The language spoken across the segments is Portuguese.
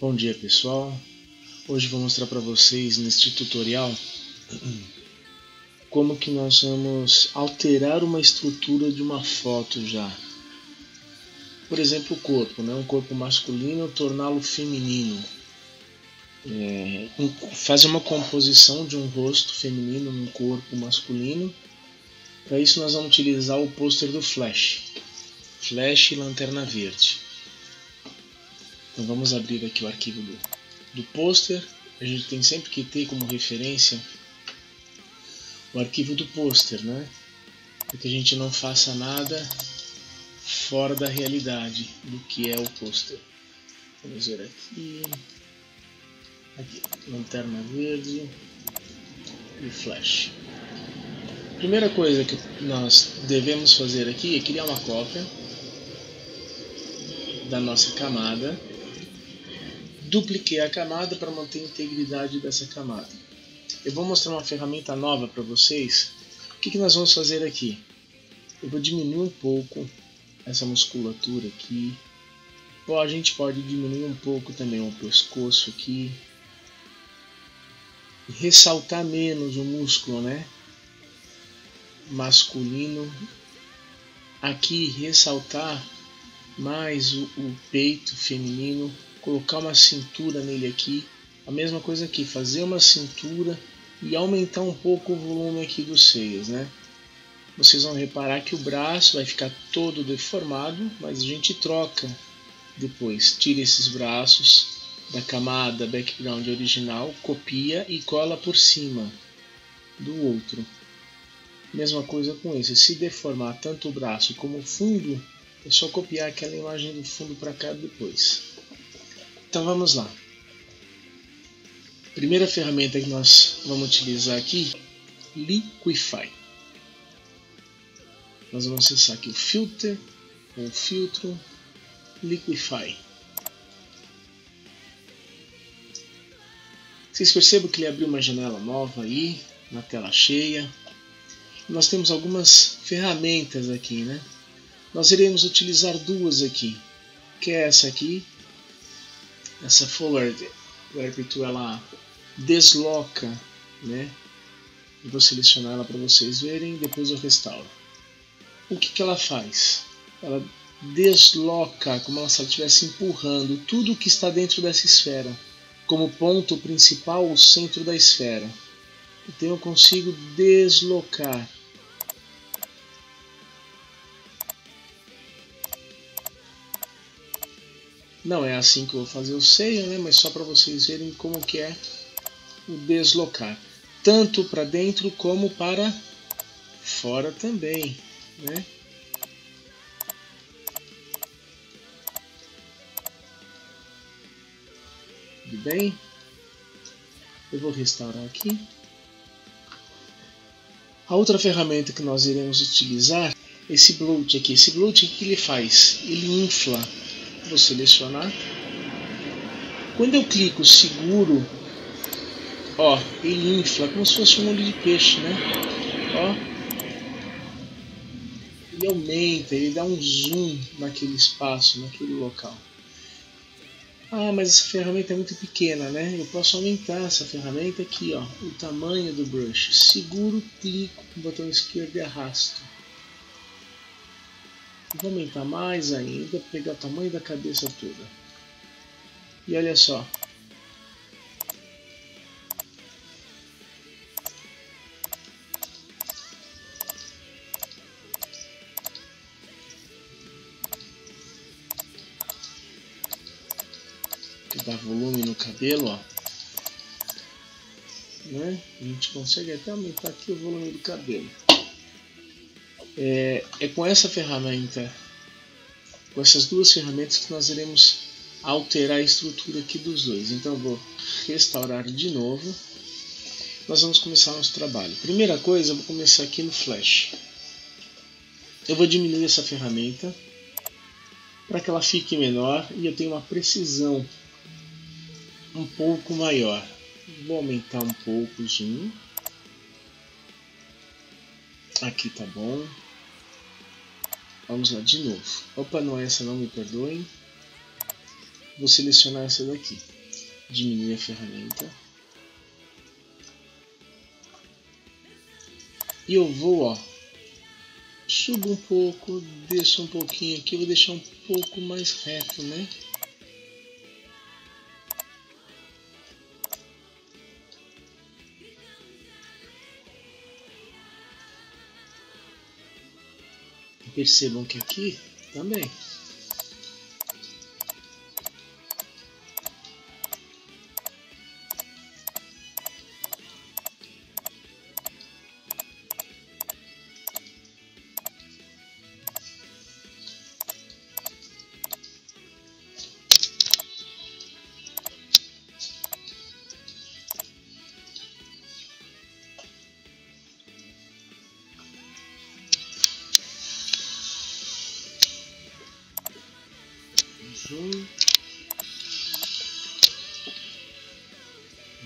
Bom dia pessoal, hoje vou mostrar para vocês neste tutorial como que nós vamos alterar uma estrutura de uma foto já. Por exemplo, o corpo, um corpo masculino, torná-lo feminino. Fazer uma composição de um rosto feminino num corpo masculino. Para isso nós vamos utilizar o pôster do Flash e Lanterna Verde. Então vamos abrir aqui o arquivo do pôster. A gente tem sempre que ter como referência o arquivo do pôster, para que a gente não faça nada fora da realidade do que é o pôster. Vamos ver aqui, Lanterna Verde e Flash. Primeira coisa que nós devemos fazer aqui é criar uma cópia da nossa camada. Dupliquei a camada para manter a integridade dessa camada. Eu vou mostrar uma ferramenta nova para vocês. O que nós vamos fazer aqui? Eu vou diminuir um pouco essa musculatura aqui. Ou a gente pode diminuir um pouco também o pescoço aqui. E ressaltar menos o músculo, masculino. Aqui ressaltar mais o peito feminino. Colocar uma cintura nele aqui. A mesma coisa aqui, fazer uma cintura e aumentar um pouco o volume aqui dos seios, Vocês vão reparar que o braço vai ficar todo deformado, mas a gente troca depois. Tira esses braços da camada background original, copia e cola por cima do outro. Mesma coisa com esse. Se deformar tanto o braço como o fundo, é só copiar aquela imagem do fundo para cá depois. Então vamos lá. Primeira ferramenta que nós vamos utilizar aqui, Liquify. Nós vamos acessar aqui o Filter, ou Filtro, Liquify. Vocês percebem que ele abriu uma janela nova aí, na tela cheia. Nós temos algumas ferramentas aqui, Nós iremos utilizar duas aqui, que é essa aqui, essa Forward Warp Tool, ela desloca, Eu vou selecionar ela para vocês verem e depois eu restauro. O que ela faz? Ela desloca, como se ela estivesse empurrando tudo que está dentro dessa esfera, como ponto principal o centro da esfera. Então eu consigo deslocar. Não é assim que eu vou fazer o seio, mas só para vocês verem como que é o deslocar. Tanto para dentro como para fora também, Tudo bem? Eu vou restaurar aqui. A outra ferramenta que nós iremos utilizar é esse bloat aqui. Esse bloat, o que ele faz? Ele infla. Vou selecionar. Quando eu clico seguro, ele infla como se fosse um olho de peixe, Ele aumenta, ele dá um zoom naquele espaço, naquele local. Ah, mas essa ferramenta é muito pequena, Eu posso aumentar essa ferramenta aqui, o tamanho do brush. Seguro, clico com o botão esquerdo e arrasto. Vou aumentar mais ainda, pegar o tamanho da cabeça toda. E olha só. Que dá volume no cabelo, A gente consegue até aumentar aqui o volume do cabelo. É com essa ferramenta, com essas duas ferramentas que nós iremos alterar a estrutura aqui dos dois. Então eu vou restaurar de novo. Nós vamos começar nosso trabalho. Primeira coisa, eu vou começar aqui no Flash. Eu vou diminuir essa ferramenta para que ela fique menor e eu tenha uma precisão um pouco maior. Vou aumentar um pouco o zoom. Aqui tá bom. Vamos lá de novo. Opa, não é essa, não, me perdoem. Vou selecionar essa daqui. Diminuir a ferramenta. E eu vou, ó, subo um pouco, desço um pouquinho aqui, eu vou deixar um pouco mais reto, né? Percebam que aqui também.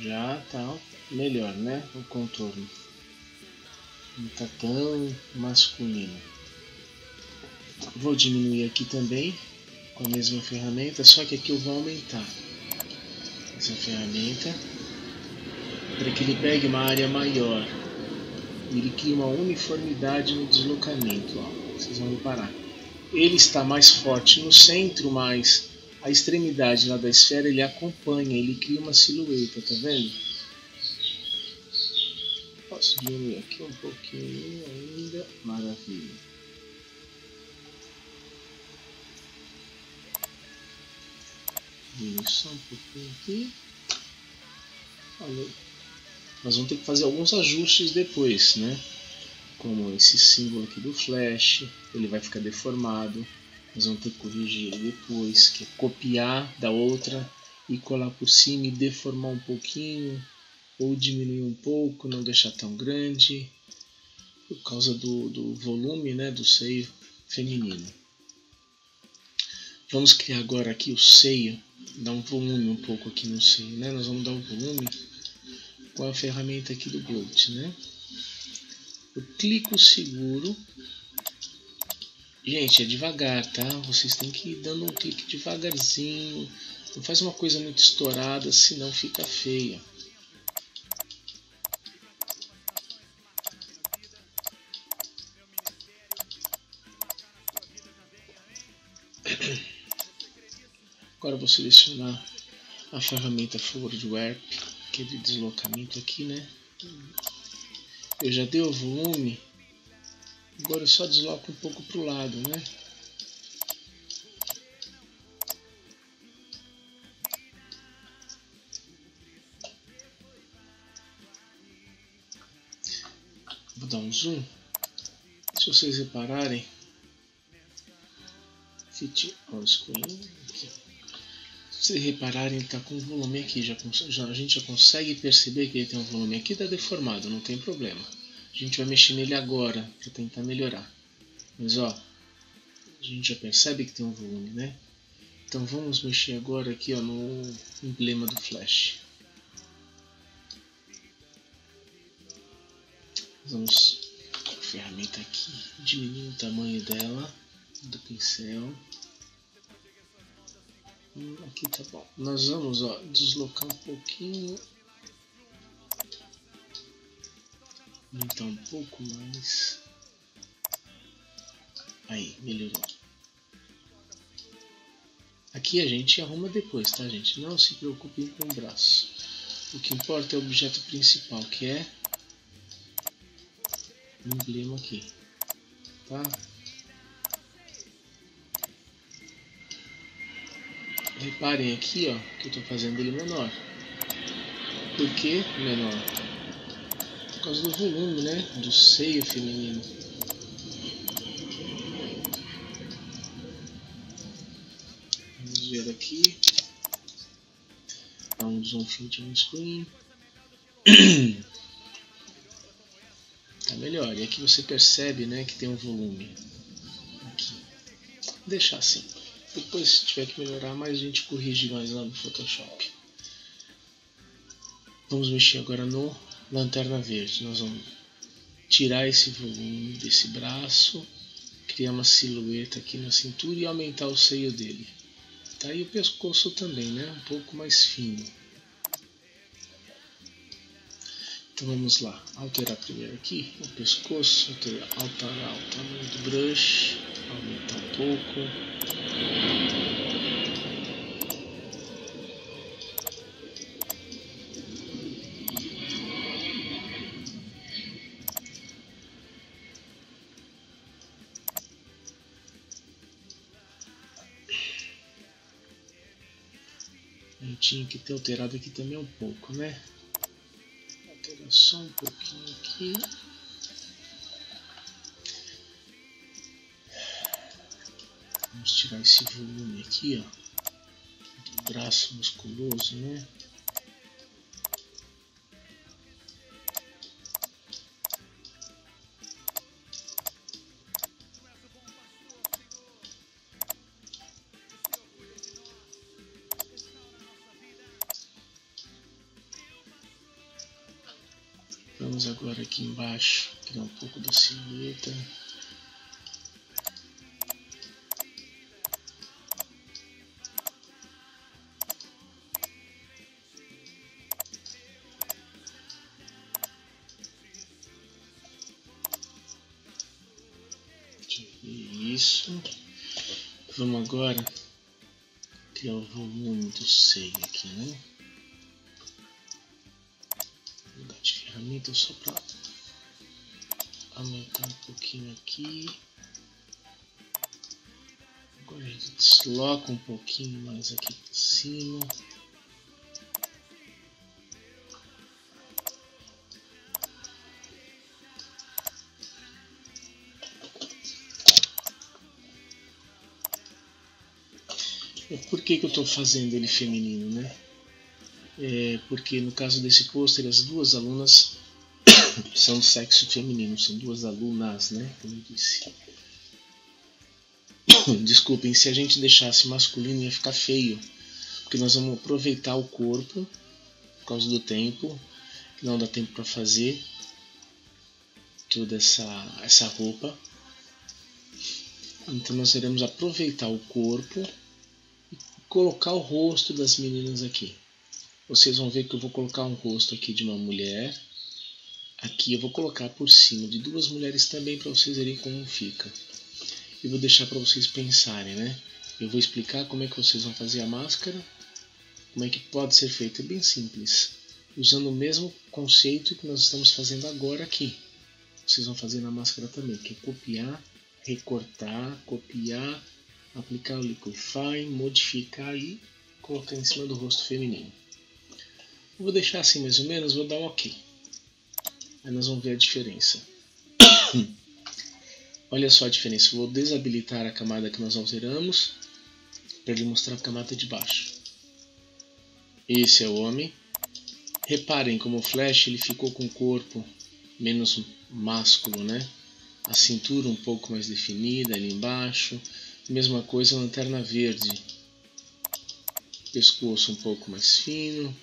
Já tá melhor, né? O contorno não tá tão masculino. Vou diminuir aqui também com a mesma ferramenta, só que aqui eu vou aumentar essa ferramenta para que ele pegue uma área maior. Ele cria uma uniformidade no deslocamento, ó. Vocês vão reparar. Ele está mais forte no centro, mas a extremidade lá da esfera ele acompanha, ele cria uma silhueta, tá vendo? Posso diminuir aqui um pouquinho ainda, maravilha. Diminuir só um pouquinho aqui. Falou. Nós vamos ter que fazer alguns ajustes depois, né? Como esse símbolo aqui do flash, ele vai ficar deformado. Nós vamos ter que corrigir ele depois, que é copiar da outra e colar por cima e deformar um pouquinho, ou diminuir um pouco, não deixar tão grande, por causa do volume, né, do seio feminino. Vamos criar agora aqui o seio, dar um volume um pouco aqui no seio, né? Nós vamos dar um volume com a ferramenta aqui do Bloat, né? Eu clico seguro. Gente, é devagar, tá? Vocês têm que ir dando um clique devagarzinho. Não faz uma coisa muito estourada, senão fica feia. Agora eu vou selecionar a ferramenta Forward Warp, que é de deslocamento aqui, né? Eu já dei o volume. Agora eu só desloco um pouco para o lado, né? Vou dar um zoom. Se vocês repararem, fit on screen. Aqui. Se vocês repararem, ele está com volume aqui. A gente já consegue perceber que ele tem um volume aqui, está deformado, não tem problema. A gente vai mexer nele agora para tentar melhorar. Mas ó, a gente já percebe que tem um volume, né? Então vamos mexer agora aqui, ó, no emblema do flash. Vamos com a ferramenta aqui, diminuir o tamanho dela, do pincel. Aqui tá bom. Nós vamos, ó, deslocar um pouquinho. Aumentar um pouco mais. Aí, melhorou. Aqui a gente arruma depois, tá, gente? Não se preocupem com o braço. O que importa é o objeto principal, que é o emblema aqui, tá? Reparem aqui, ó, que eu estou fazendo ele menor. Por que menor? Por causa do volume, né? Do seio feminino. Vamos ver aqui. Dá um zoom fit on screen. Tá melhor. E aqui você percebe, né, que tem um volume. Aqui. Vou deixar assim. Depois, se tiver que melhorar mais, a gente corrige mais lá no Photoshop. Vamos mexer agora no Lanterna Verde. Nós vamos tirar esse volume desse braço, criar uma silhueta aqui na cintura e aumentar o seio dele. Tá? E o pescoço também, né? Um pouco mais fino. Então vamos lá, alterar primeiro aqui o pescoço, alterar o tamanho do brush, aumentar um pouco. Eu tinha que ter alterado aqui também um pouco, né? Alterar só um pouquinho aqui. Vamos tirar esse volume aqui, ó, do braço musculoso, né? Vamos agora aqui embaixo, criar um pouco da silhueta. Isso. Vamos agora criar o volume do seio aqui, né? Vou mudar de ferramenta só para aumentar um pouquinho aqui. Agora a gente desloca um pouquinho mais aqui para cima. Por que eu estou fazendo ele feminino, né? Porque no caso desse pôster as duas alunas são do sexo feminino, são duas alunas, né? Como eu disse. Desculpem, se a gente deixasse masculino ia ficar feio, porque nós vamos aproveitar o corpo por causa do tempo, que não dá tempo para fazer toda essa roupa. Então nós iremos aproveitar o corpo e colocar o rosto das meninas aqui. Vocês vão ver que eu vou colocar um rosto aqui de uma mulher. Aqui eu vou colocar por cima de duas mulheres também para vocês verem como fica. E vou deixar para vocês pensarem, né? Eu vou explicar como é que vocês vão fazer a máscara, como é que pode ser feito. É bem simples, usando o mesmo conceito que nós estamos fazendo agora aqui. Vocês vão fazer na máscara também, que é copiar, recortar, copiar, aplicar o Liquify, modificar e colocar em cima do rosto feminino. Eu vou deixar assim mais ou menos, vou dar um OK. Aí nós vamos ver a diferença. Olha só a diferença, vou desabilitar a camada que nós alteramos para ele mostrar a camada de baixo. Esse é o homem. Reparem como o Flash ele ficou com o corpo menos másculo, né? A cintura um pouco mais definida ali embaixo. Mesma coisa a Lanterna Verde. Pescoço um pouco mais fino.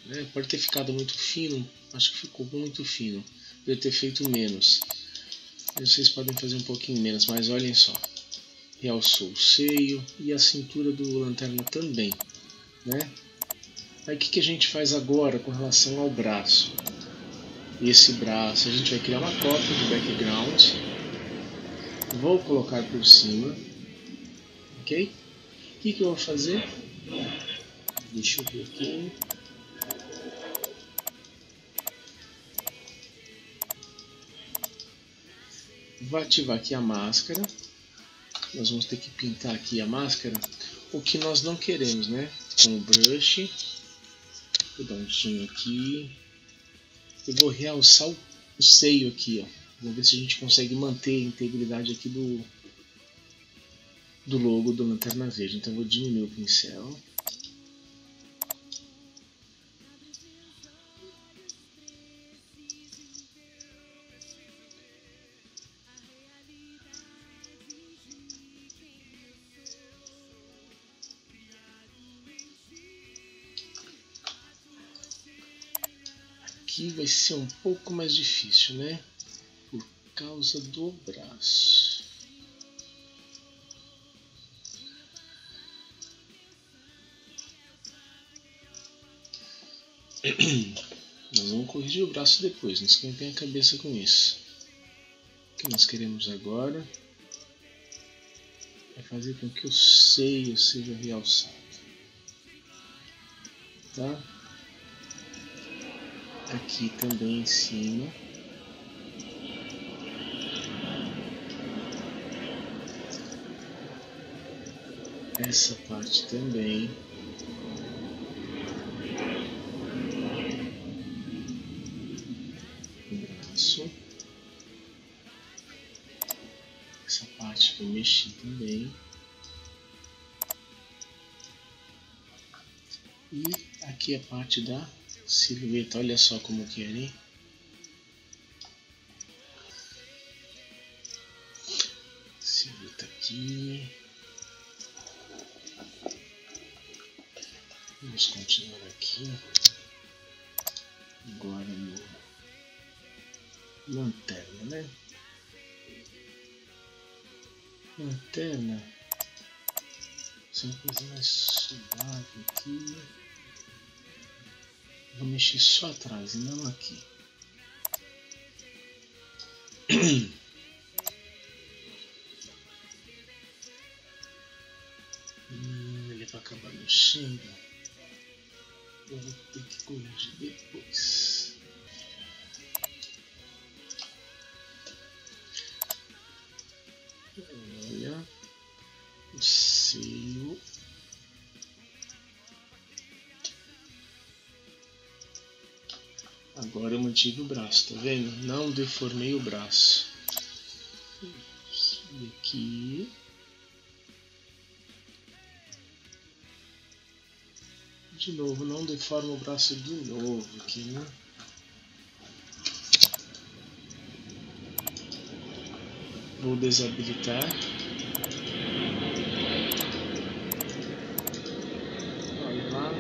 Né? Pode ter ficado muito fino, acho que ficou muito fino. Poderia ter feito menos. Vocês podem fazer um pouquinho menos, mas olhem só. Realçou o seio e a cintura do Lanterna também. Né? Aí o que a gente faz agora com relação ao braço? Esse braço a gente vai criar uma cópia do background. Vou colocar por cima. Ok? O que eu vou fazer? Deixa eu ver aqui. Vou ativar aqui a máscara. Nós vamos ter que pintar aqui a máscara. O que nós não queremos, né? Com o brush. Vou dar um zoom aqui. Eu vou realçar o seio aqui, ó. Vamos ver se a gente consegue manter a integridade aqui do logo do Lanterna Verde. Então eu vou diminuir o pincel. Aqui vai ser um pouco mais difícil, né? Por causa do braço. Nós vamos corrigir o braço depois, não esquentem a cabeça com isso. O que nós queremos agora é fazer com que o seio seja realçado, tá? Aqui também em cima. Essa parte também. Braço. Essa parte que eu mexi também. E aqui a parte da silhueta. Olha só como que é, hein? Silhueta aqui. Vamos continuar aqui. Agora no lanterna, né? Lanterna. Essa é uma coisa mais suave aqui. Vou mexer só atrás e não aqui. Ele vai acabar mexendo. Eu vou ter que corrigir depois. Olha o seio. Agora eu mantive o braço, tá vendo? Não deformei o braço. E aqui. De novo, não deforma o braço de novo aqui, né? Vou desabilitar. Olha lá.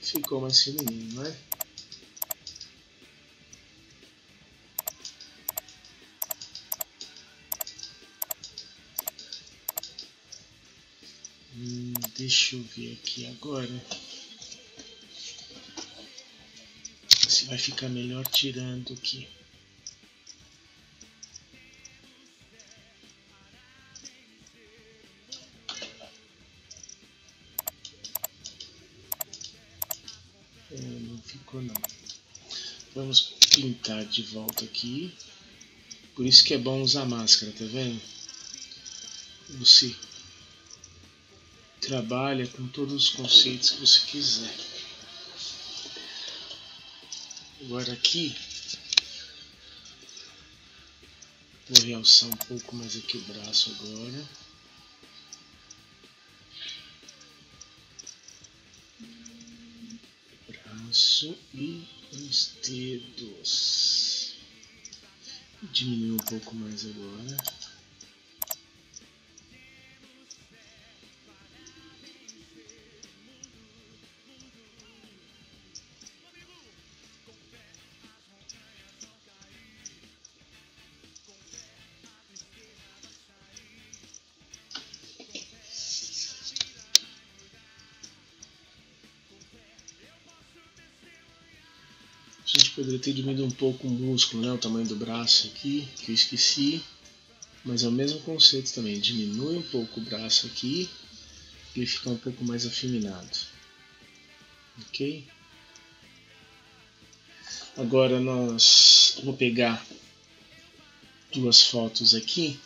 Ficou mais fininho, não é? Deixa eu ver aqui agora se vai ficar melhor tirando aqui. Não ficou não. Vamos pintar de volta aqui. Por isso que é bom usar máscara, tá vendo? Você trabalha com todos os conceitos que você quiser. Agora aqui, vou realçar um pouco mais aqui o braço agora. Braço e os dedos. Diminuir um pouco mais agora. A gente poderia ter diminuído um pouco o músculo, né? O tamanho do braço aqui, que eu esqueci. Mas é o mesmo conceito também. Diminui um pouco o braço aqui e ele fica um pouco mais afeminado. Ok? Agora vou pegar duas fotos aqui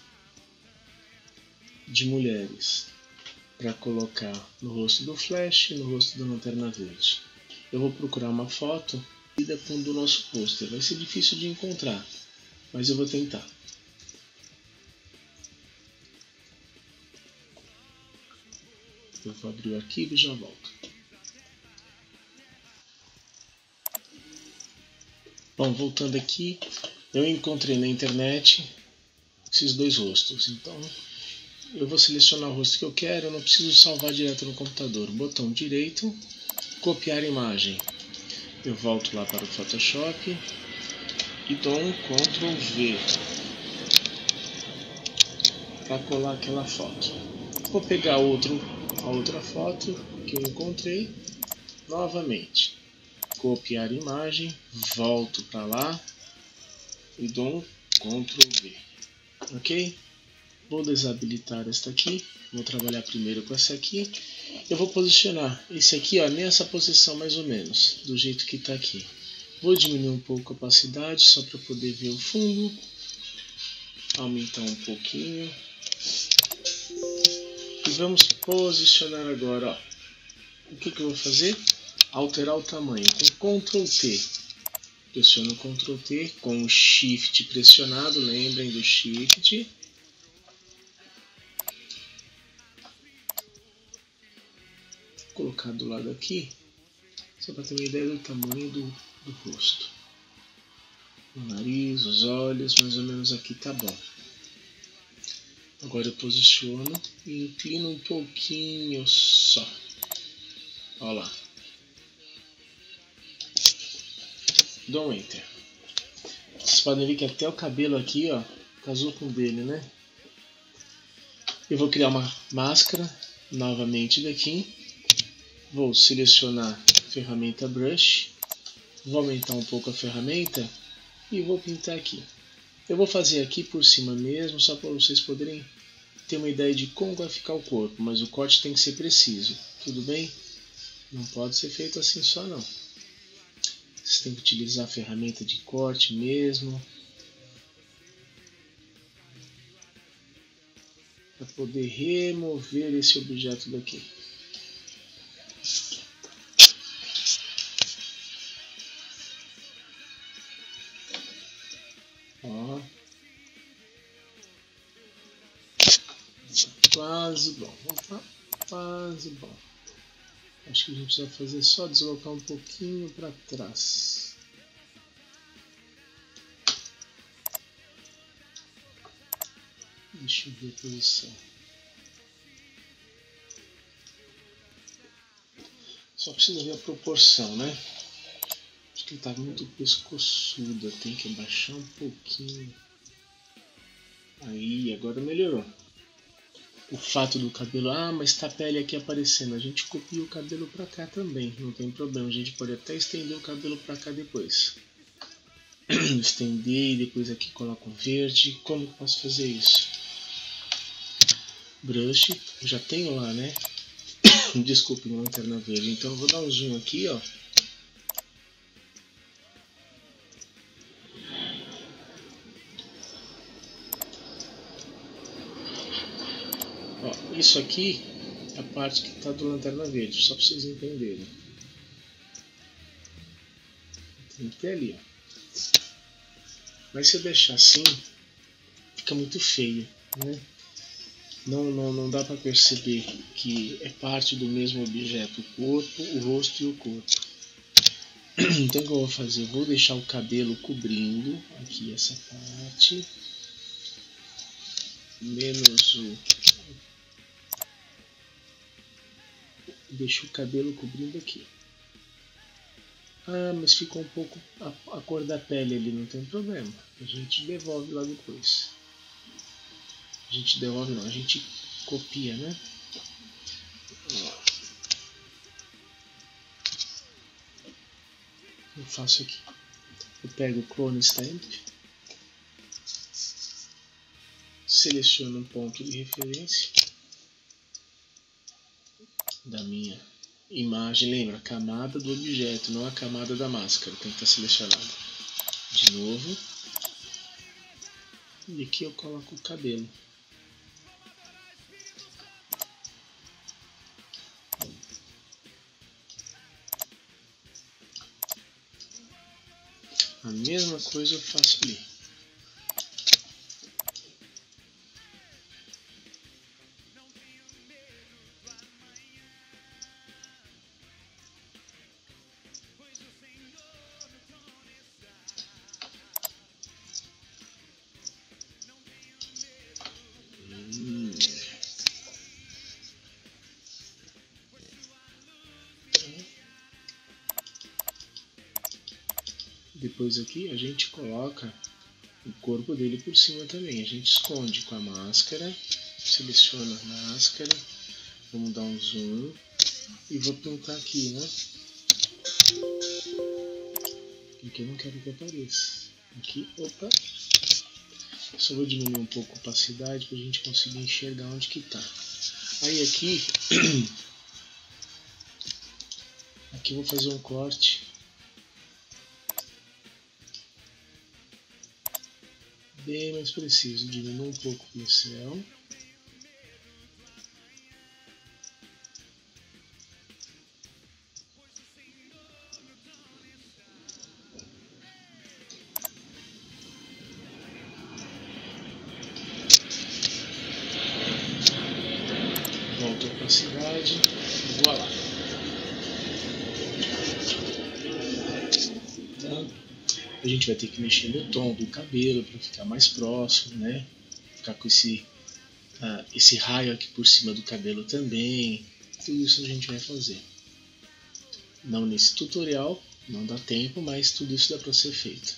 de mulheres para colocar no rosto do Flash e no rosto da Lanterna Verde. Eu vou procurar uma foto do nosso pôster. Vai ser difícil de encontrar, mas eu vou tentar. Eu vou abrir o arquivo e já volto. Bom, voltando aqui, eu encontrei na internet esses dois rostos. Então, eu vou selecionar o rosto que eu quero, eu não preciso salvar direto no computador. Botão direito, copiar imagem. Eu volto lá para o Photoshop e dou um Ctrl V. para colar aquela foto. Vou pegar a outra foto que eu encontrei novamente, copiar imagem, volto para lá e dou um Ctrl V, ok? Vou desabilitar esta aqui, vou trabalhar primeiro com essa aqui. Eu vou posicionar esse aqui, ó, nessa posição mais ou menos, do jeito que está aqui. Vou diminuir um pouco a opacidade, só para poder ver o fundo. Aumentar um pouquinho. E vamos posicionar agora, ó. O que eu vou fazer? Alterar o tamanho com Ctrl T. Pressiono Ctrl T com o Shift pressionado, lembrem do Shift. Vou colocar do lado aqui, só para ter uma ideia do tamanho do rosto. O nariz, os olhos, mais ou menos aqui tá bom. Agora eu posiciono e inclino um pouquinho só. Olha lá. Dou um Enter. Vocês podem ver que até o cabelo aqui, ó, casou com o dele, né? Eu vou criar uma máscara novamente daqui. Vou selecionar a ferramenta Brush. Vou aumentar um pouco a ferramenta e vou pintar aqui. Eu vou fazer aqui por cima mesmo, só para vocês poderem ter uma ideia de como vai ficar o corpo, mas o corte tem que ser preciso, tudo bem? Não pode ser feito assim só não. Você tem que utilizar a ferramenta de corte mesmo, para poder remover esse objeto daqui. Ó. Quase bom. Opa, quase bom. Acho que a gente vai fazer só deslocar um pouquinho para trás. Deixa eu ver a posição. Só precisa ver a proporção, né? Acho que ele está muito pescoçudo. Tem que abaixar um pouquinho. Aí, agora melhorou. O fato do cabelo, mas tá a pele aqui aparecendo. A gente copia o cabelo para cá também, não tem problema. A gente pode até estender o cabelo para cá depois. Estender e depois aqui coloco um verde. Como eu posso fazer isso? Brush, já tenho lá, né? Desculpe, lanterna verde. Então eu vou dar um zoom aqui, ó. Ó, isso aqui é a parte que está do lanterna verde, só para vocês entenderem. Tem que ter ali, ó. Mas se eu deixar assim, fica muito feio, né? Não dá para perceber que é parte do mesmo objeto, o corpo, o rosto e o corpo. Então o que eu vou fazer? Vou deixar o cabelo cobrindo aqui essa parte, menos o... Deixo o cabelo cobrindo aqui. Mas ficou um pouco a cor da pele ali, não tem problema. A gente devolve lá depois. A gente devolve não, a gente copia, né? Eu faço aqui. Eu pego o Clone Stamp. Seleciono um ponto de referência da minha imagem. Lembra, a camada do objeto, não a camada da máscara. Tem que estar selecionada. De novo. E aqui eu coloco o cabelo. A mesma coisa eu faço ali. Depois aqui a gente coloca o corpo dele por cima também. A gente esconde com a máscara, seleciona a máscara, vamos dar um zoom e vou pintar aqui, né? Porque eu não quero que apareça. Aqui, opa! Só vou diminuir um pouco a opacidade para a gente conseguir enxergar onde que está. Aí aqui, aqui eu vou fazer um corte bem mais preciso. Diminuo um pouco o pincel. Volto a opacidade e voilá. Então, a gente vai ter que mexer no tom do cabelo para ficar mais próximo, né? Ficar com esse raio aqui por cima do cabelo também. Tudo isso a gente vai fazer. Não nesse tutorial, não dá tempo, mas tudo isso dá para ser feito.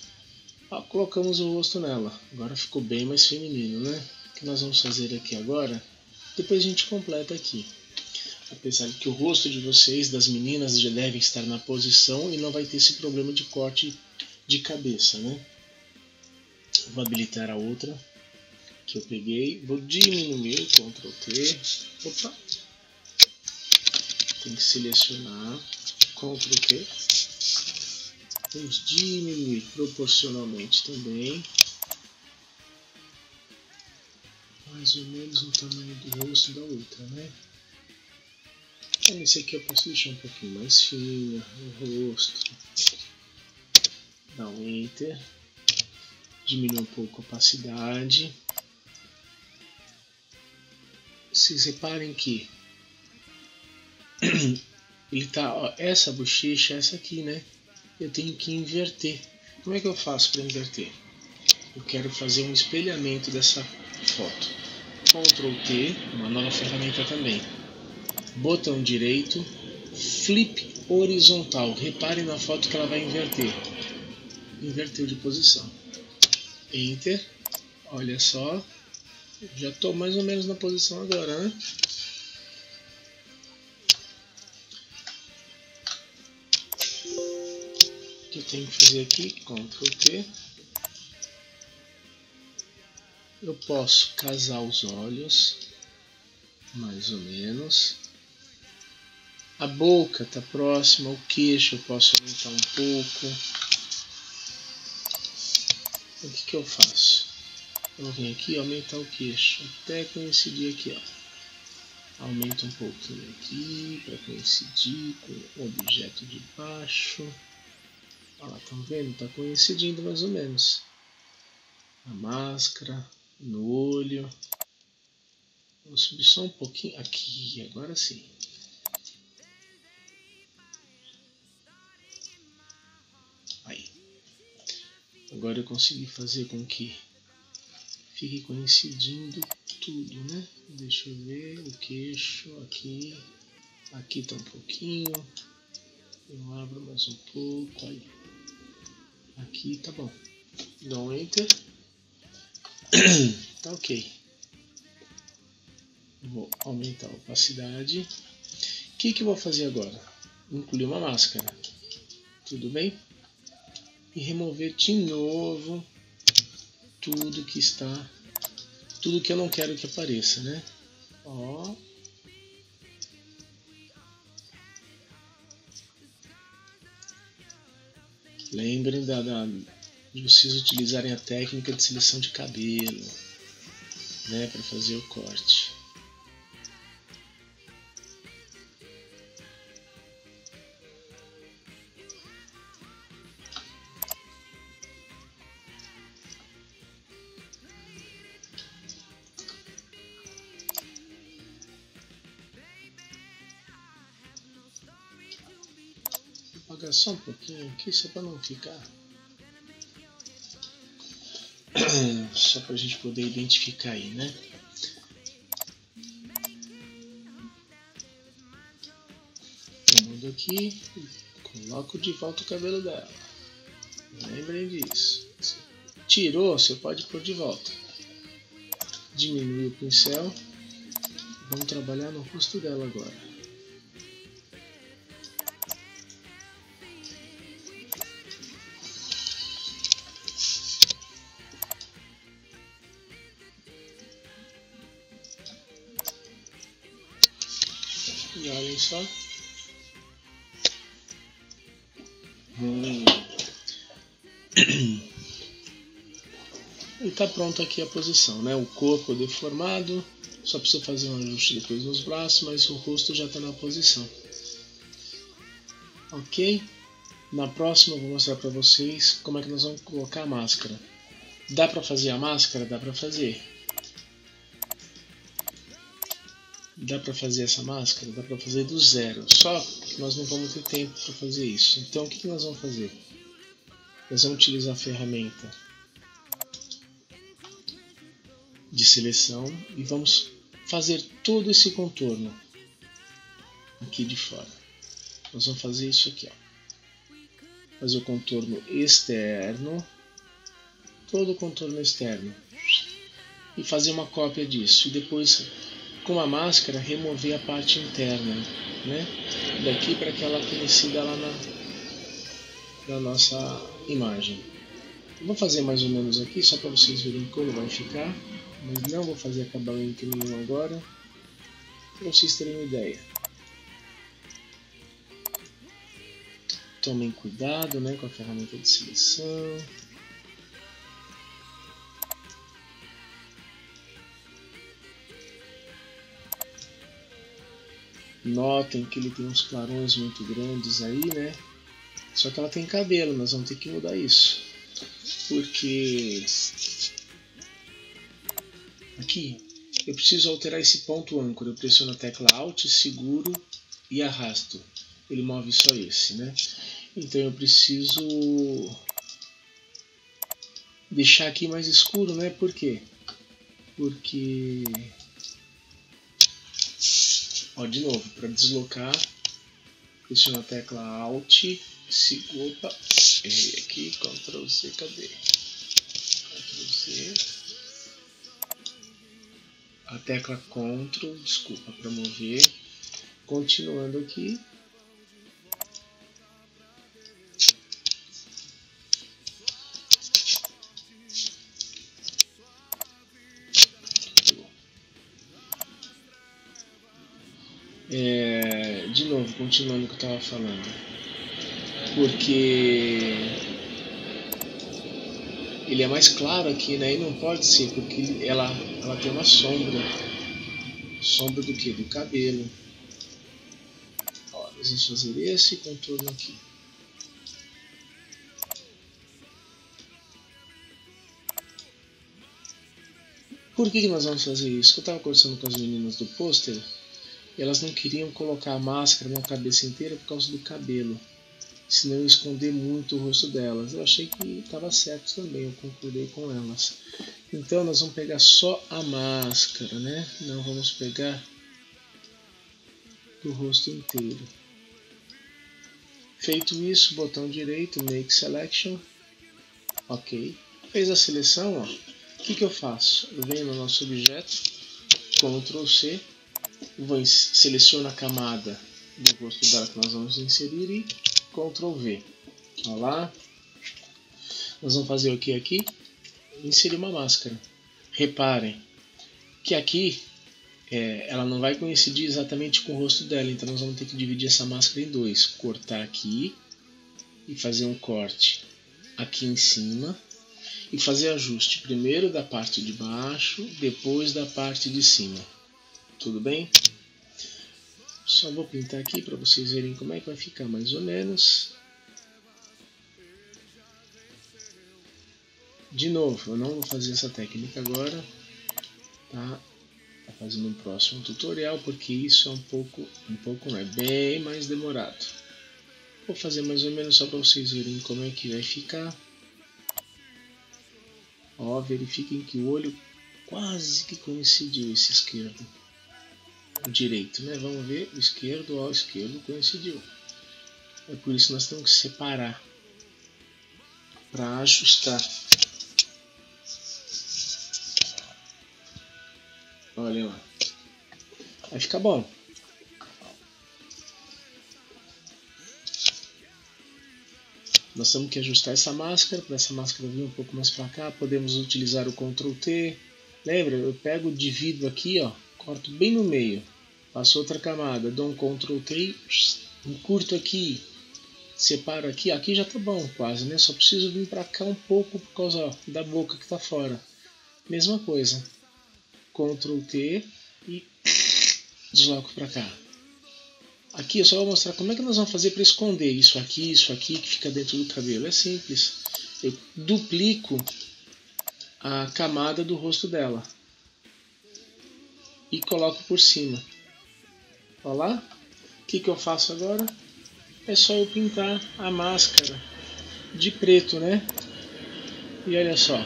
Colocamos o rosto nela. Agora ficou bem mais feminino, né? O que nós vamos fazer aqui agora? Depois a gente completa aqui. Apesar de que o rosto de vocês, das meninas, já devem estar na posição e não vai ter esse problema de corte de cabeça, né? Vou habilitar a outra que eu peguei. Vou diminuir, Ctrl T. Opa! Tem que selecionar, Ctrl T. Vamos diminuir proporcionalmente também. Mais ou menos no tamanho do rosto da outra, né? Esse aqui eu posso deixar um pouquinho mais fino, o rosto. Dá um Enter. Diminuir um pouco a opacidade. Vocês reparem que ele tá, ó, essa bochecha, essa aqui, né? Eu tenho que inverter. Como é que eu faço para inverter? Eu quero fazer um espelhamento dessa foto. Ctrl T, uma nova ferramenta também. Botão direito, flip horizontal. Reparem na foto que ela vai inverter. Inverteu de posição. Enter. Olha só. Já estou mais ou menos na posição agora, né? O que eu tenho que fazer aqui? Ctrl T. Eu posso casar os olhos, mais ou menos. A boca está próxima, o queixo eu posso aumentar um pouco. O que eu faço? Eu vou vir aqui e aumentar o queixo, até coincidir aqui, ó. Aumento um pouquinho aqui, para coincidir com o objeto de baixo. Olha lá, estão vendo? Está coincidindo mais ou menos. A máscara, no olho. Vou subir só um pouquinho aqui, agora sim. Aí. Agora eu consegui fazer com que fique coincidindo tudo, né? Deixa eu ver, o queixo aqui. Aqui tá um pouquinho. Eu abro mais um pouco, aí. Aqui tá bom. Dá um Enter. Tá ok. Vou aumentar a opacidade. O que eu vou fazer agora? Incluir uma máscara. Tudo bem? E remover de novo tudo que está, tudo que eu não quero que apareça, né? Ó. Lembrem de vocês utilizarem a técnica de seleção de cabelo, né, para fazer o corte. Vou apagar só um pouquinho aqui, só para não ficar. Só para a gente poder identificar aí, né? Eu mudo aqui e coloco de volta o cabelo dela. Lembrem disso. Tirou, você pode pôr de volta. Diminui o pincel. Vamos trabalhar no rosto dela agora. E olhem só. E tá pronto aqui a posição, né? O corpo deformado, só precisa fazer um ajuste depois nos braços, mas o rosto já está na posição. Ok? Na próxima eu vou mostrar para vocês como é que nós vamos colocar a máscara. Dá para fazer a máscara? Dá para fazer. Dá para fazer essa máscara? Dá para fazer do zero. Só que nós não vamos ter tempo para fazer isso. Então o que nós vamos fazer? Nós vamos utilizar a ferramenta de seleção e vamos fazer todo esse contorno aqui de fora. Nós vamos fazer isso aqui, ó. Fazer o contorno externo, todo o contorno externo, e fazer uma cópia disso. E depois, com a máscara, remover a parte interna, né? Daqui para aquela conhecida lá na nossa imagem. Eu vou fazer mais ou menos aqui, só para vocês verem como vai ficar. Mas não vou fazer acabamento nenhum agora, para vocês terem uma ideia. Tomem cuidado, né, com a ferramenta de seleção. Notem que ele tem uns clarões muito grandes aí, né? Só que ela tem cabelo, nós vamos ter que mudar isso. Porque aqui eu preciso alterar esse ponto âncora. Eu pressiono a tecla Alt, seguro e arrasto. Ele move só esse, né? Então eu preciso deixar aqui mais escuro, né? Por quê? Porque, ó, de novo, para deslocar, pressiono a tecla Alt, seguro, opa, errei aqui, Ctrl C, cadê? Ctrl C, a tecla Ctrl, desculpa, para mover, continuando aqui. De novo, continuando o que eu estava falando, porque ele é mais claro aqui, né? E não pode ser, porque ela tem uma sombra do que? Do cabelo. Ó, nós vamos fazer esse contorno aqui. Por que nós vamos fazer isso? Eu estava conversando com as meninas do pôster. Elas não queriam colocar a máscara na cabeça inteira por causa do cabelo, senão ia esconder muito o rosto delas. Eu achei que estava certo também, eu concordei com elas. Então nós vamos pegar só a máscara, né? Não vamos pegar o rosto inteiro. Feito isso, botão direito, Make Selection. Ok. Fez a seleção, ó. O que eu faço? Eu venho no nosso objeto, Ctrl C. Seleciono a camada do rosto dela que nós vamos inserir e Ctrl V. Olha lá. Nós vamos fazer o que aqui? Inserir uma máscara. Reparem que aqui ela não vai coincidir exatamente com o rosto dela, então nós vamos ter que dividir essa máscara em dois. Cortar aqui e fazer um corte aqui em cima e fazer ajuste primeiro da parte de baixo, depois da parte de cima. Tudo bem? Só vou pintar aqui para vocês verem como é que vai ficar mais ou menos. De novo, eu não vou fazer essa técnica agora, tá? Vou fazer no próximo tutorial, porque isso é um pouco não, é bem mais demorado. Vou fazer mais ou menos só para vocês verem como é que vai ficar. Ó, verifiquem que o olho quase que coincidiu esse esquerdo. O direito, né? Vamos ver o esquerdo, ó, o esquerdo coincidiu. É por isso que nós temos que separar para ajustar. Olha lá. Vai ficar bom. Nós temos que ajustar essa máscara, para essa máscara vir um pouco mais para cá. Podemos utilizar o Ctrl T. Lembra? Eu pego, divido aqui, ó, corto bem no meio. Passo outra camada, dou um Ctrl T, encurto aqui, separo aqui. Aqui já tá bom quase, né? Só preciso vir para cá um pouco por causa, ó, da boca que tá fora. Mesma coisa. Ctrl T e desloco para cá. Aqui eu só vou mostrar como é que nós vamos fazer para esconder isso aqui que fica dentro do cabelo. É simples. Eu duplico a camada do rosto dela e coloco por cima. Olha lá. O que eu faço agora? É só eu pintar a máscara de preto, né? E olha só.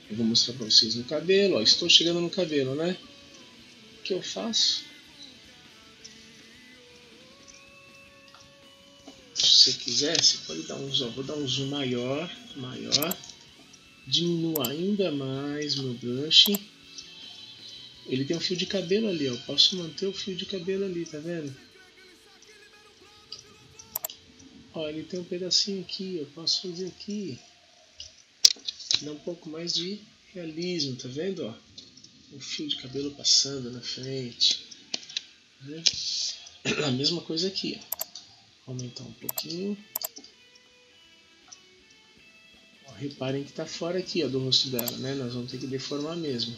Eu vou mostrar para vocês no cabelo. Ó, estou chegando no cabelo, né? O que eu faço? Se você quiser, você pode dar um zoom. Vou dar um zoom maior. Diminuo ainda mais meu brush. Ele tem um fio de cabelo ali, ó. Posso manter o fio de cabelo ali, tá vendo? Ó, ele tem um pedacinho aqui, eu posso fazer aqui. Dá um pouco mais de realismo, tá vendo? Ó, o fio de cabelo passando na frente. Né? A mesma coisa aqui, ó. Aumentar um pouquinho. Ó, reparem que tá fora aqui, ó, do rosto dela, né? Nós vamos ter que deformar mesmo.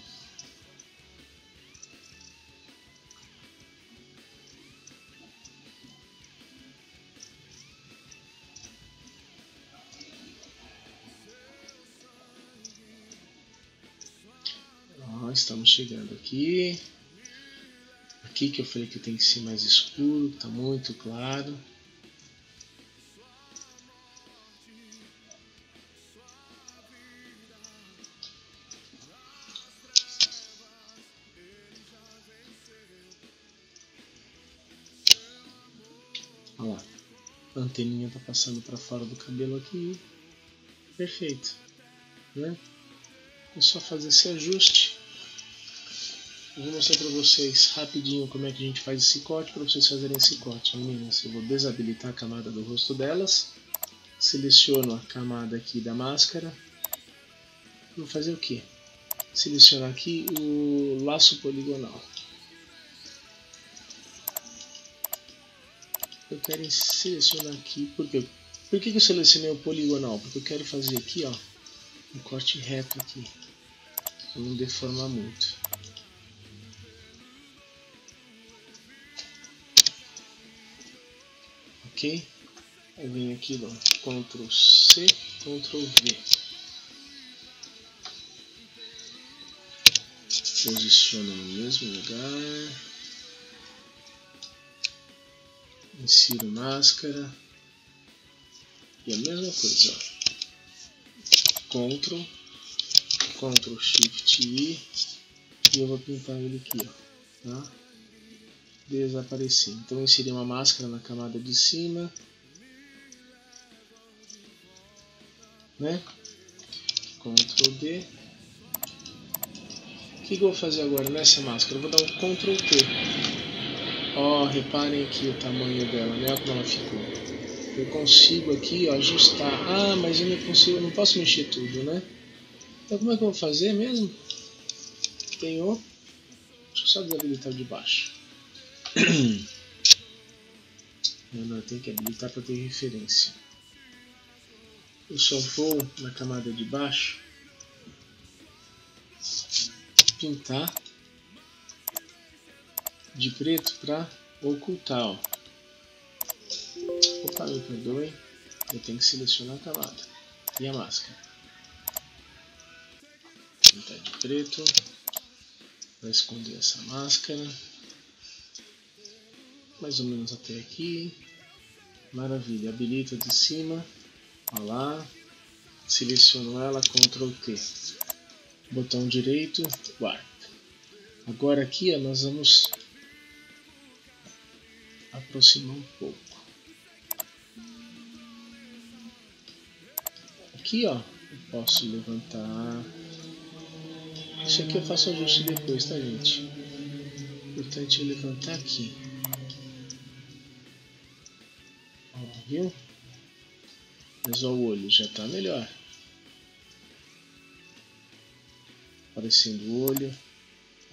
Ó, estamos chegando aqui. Aqui que eu falei que tem que ser mais escuro, tá muito claro. Olha lá, a anteninha tá passando para fora do cabelo aqui. Perfeito, né? É só fazer esse ajuste. Eu vou mostrar para vocês rapidinho como é que a gente faz esse corte, para vocês fazerem esse corte, meninas. Eu vou desabilitar a camada do rosto delas. Seleciono a camada aqui da máscara. Vou fazer o que? Selecionar aqui o laço poligonal. Eu quero selecionar aqui, por que eu selecionei o poligonal? Porque eu quero fazer aqui, ó, um corte reto aqui, para não deformar muito. Ok? Eu venho aqui, ó, Ctrl C, Ctrl V. Posiciono no mesmo lugar. Insiro máscara. E a mesma coisa, ó. Ctrl Shift I. E eu vou pintar ele aqui, ó. Tá? Desaparecer. Então eu inseri uma máscara na camada de cima. Né? Ctrl D. O que eu vou fazer agora nessa máscara? Eu vou dar um Ctrl T. Ó, reparem aqui o tamanho dela, né? Olha como ela ficou. Eu consigo aqui, ó, ajustar. Ah, mas eu não posso mexer tudo, né? Então como é que eu vou fazer mesmo? Deixa eu só desabilitar o de baixo. Não, tem que habilitar para ter referência. Eu só vou na camada de baixo pintar de preto para ocultar, ó. Opa, me perdoem. Eu tenho que selecionar a camada e a máscara. Pintar de preto para esconder essa máscara. Mais ou menos até aqui. Maravilha. Habilita de cima. Olha lá. Seleciono ela, Ctrl T. Botão direito, guarda. Agora aqui, ó, nós vamos aproximar um pouco. aqui, ó, eu posso levantar. Isso aqui eu faço ajuste depois, tá, gente? O importante é levantar aqui. Ó, viu? Mas ó, o olho já tá melhor. Aparecendo o olho.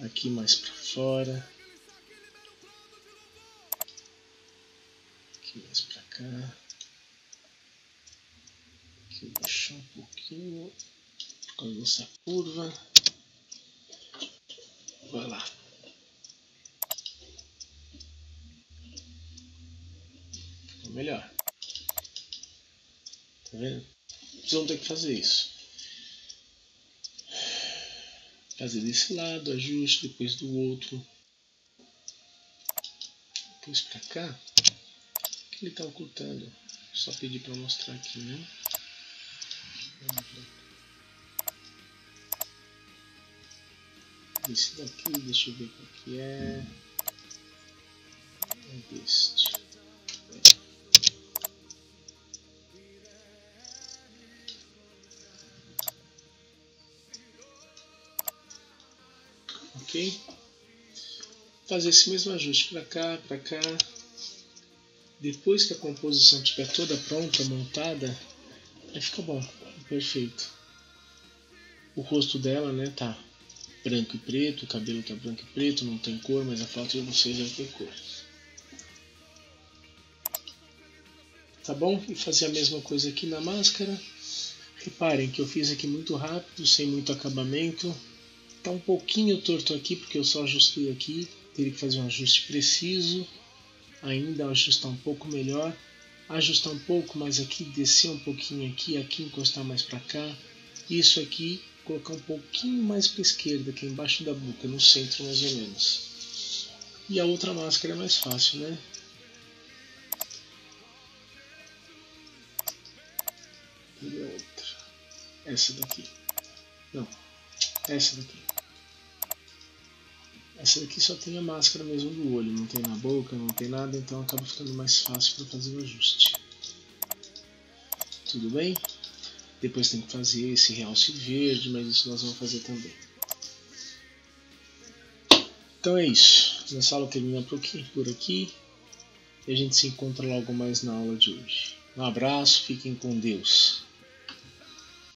Aqui mais para fora. Aqui mais para cá. Aqui eu vou baixar um pouquinho por causa dessa curva. Vai lá. Ficou melhor. Tá vendo? Vocês vão ter que fazer isso. Fazer desse lado, ajuste, depois do outro. Depois pra cá. O que ele tá ocultando? Só pedir para mostrar aqui, né? Esse daqui, deixa eu ver qual que é. É deste. Ok? Fazer esse mesmo ajuste para cá, para cá. Depois que a composição estiver toda pronta, montada, aí fica bom, perfeito. O rosto dela, né, tá branco e preto, o cabelo tá branco e preto, não tem cor, mas a foto de vocês vai ter cor. Tá bom? E fazer a mesma coisa aqui na máscara. Reparem que eu fiz aqui muito rápido, sem muito acabamento. Tá um pouquinho torto aqui, porque eu só ajustei aqui. Teria que fazer um ajuste preciso. Ainda ajustar um pouco melhor. Ajustar um pouco mais aqui, descer um pouquinho aqui, aqui encostar mais para cá. Isso aqui, colocar um pouquinho mais para a esquerda, aqui embaixo da boca, no centro mais ou menos. E a outra máscara é mais fácil, né? E a outra? Essa daqui. Não, essa daqui. Essa daqui só tem a máscara mesmo do olho, não tem na boca, não tem nada, então acaba ficando mais fácil para fazer o ajuste. Tudo bem? Depois tem que fazer esse realce verde, mas isso nós vamos fazer também. Então é isso. Nossa aula termina por aqui. E a gente se encontra logo mais na aula de hoje. Um abraço, fiquem com Deus.